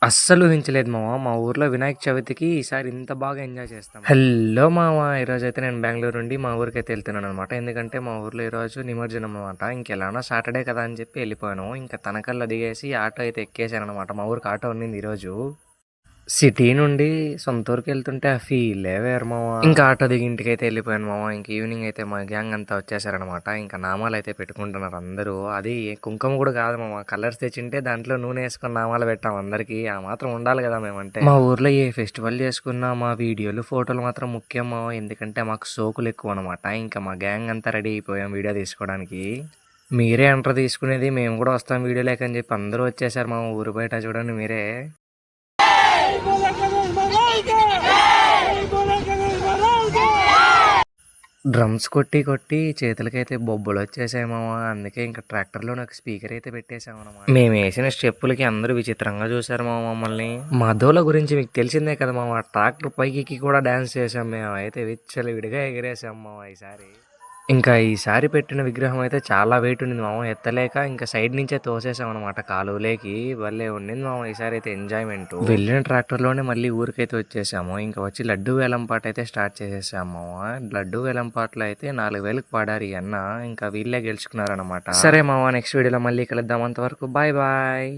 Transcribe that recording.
అస్సలు ఊహించలేదు మామ. మా ఊర్లో వినాయక చవితికి ఈసారి ఇంత బాగా ఎంజాయ్ చేస్తాం. హలో మామ! ఈరోజైతే నేను బెంగుళూరు నుండి మా ఊరికైతే ఎళ్తున్నాననమాట. ఎందుకంటే మా ఊర్లో ఈరోజు నిమజ్జనం అనమాట. ఇంకెలానో సాటర్డే కదా అని చెప్పి ఎళ్ళిపోయాను. ఇంకా తనకల్లా దిగేసి ఆటో అయితే ఎక్కేసాననమాట. మా ఊరికి ఆటో ఉన్నింది ఈరోజు. సిటీ నుండి సొంత ఊరికెళ్తుంటే ఆ ఫీలే వేరు మామ. ఇంకా ఆటో దిగి ఇంటికైతే వెళ్ళిపోయాను మామ. ఇంక ఈవినింగ్ అయితే మా గ్యాంగ్ అంతా వచ్చేసారనమాట. ఇంకా నామాలైతే పెట్టుకుంటున్నారు అందరూ. అది కుంకుమ కూడా కాదు మామ. కలర్స్ తెచ్చింటే దాంట్లో నూనె వేసుకొని నామాలు పెట్టాం అందరికి. ఆ మాత్రం ఉండాలి కదా మేమంటే. మా ఊర్లో ఏ ఫెస్టివల్ చేసుకున్నా మా వీడియోలు, ఫోటోలు మాత్రం ముఖ్యం మామ. ఎందుకంటే మాకు సోకులు ఎక్కువ అనమాట. ఇంకా మా గ్యాంగ్ అంతా రెడీ అయిపోయాం వీడియో తీసుకోవడానికి. మీరే అంటారు తీసుకునేది, మేము కూడా వస్తాం వీడియో లేకని చెప్పి అందరూ వచ్చేసారు మా ఊరు బయట చూడండి మీరే. డ్రమ్స్ కొట్టి కొట్టి చేతులకైతే బొబ్బలు వచ్చేసాయి మామ. అందుకే ఇంకా ట్రాక్టర్లో నాకు స్పీకర్ అయితే పెట్టేసామన్నమాట. మేము వేసిన స్టెప్పులకి అందరూ విచిత్రంగా చూసారు మామ మమ్మల్ని. మధోల గురించి మీకు తెలిసిందే కదా మామ. ట్రాక్టర్ పైకి కూడా డాన్స్ చేసాం మేము. అయితే విచ్చలు విడిగా ఎగిరేసాం మామ ఈసారి. ఇంకా ఈసారి పెట్టిన విగ్రహం అయితే చాలా వెయిట్ ఉండింది మామ. ఎత్తలేక ఇంకా సైడ్ నుంచే తోసేసాం అనమాట కాలువలేకి. భలే ఉండింది మామ ఈసారి అయితే ఎంజాయ్మెంట్. వెళ్ళిన ట్రాక్టర్లోనే మళ్ళీ ఊరికైతే వచ్చేసాము. ఇంకా వచ్చి లడ్డు వేలం పాట అయితే స్టార్ట్ చేసేసాము మామ. లడ్డు వేలం పాటలో అయితే 4000కి పాడారు ఈ అన్న. ఇంకా వీళ్ళే గెలుచుకున్నారనమాట. సరే మామ, నెక్స్ట్ వీడియోలో మళ్ళీ కలుద్దాం. అంతవరకు బాయ్ బాయ్.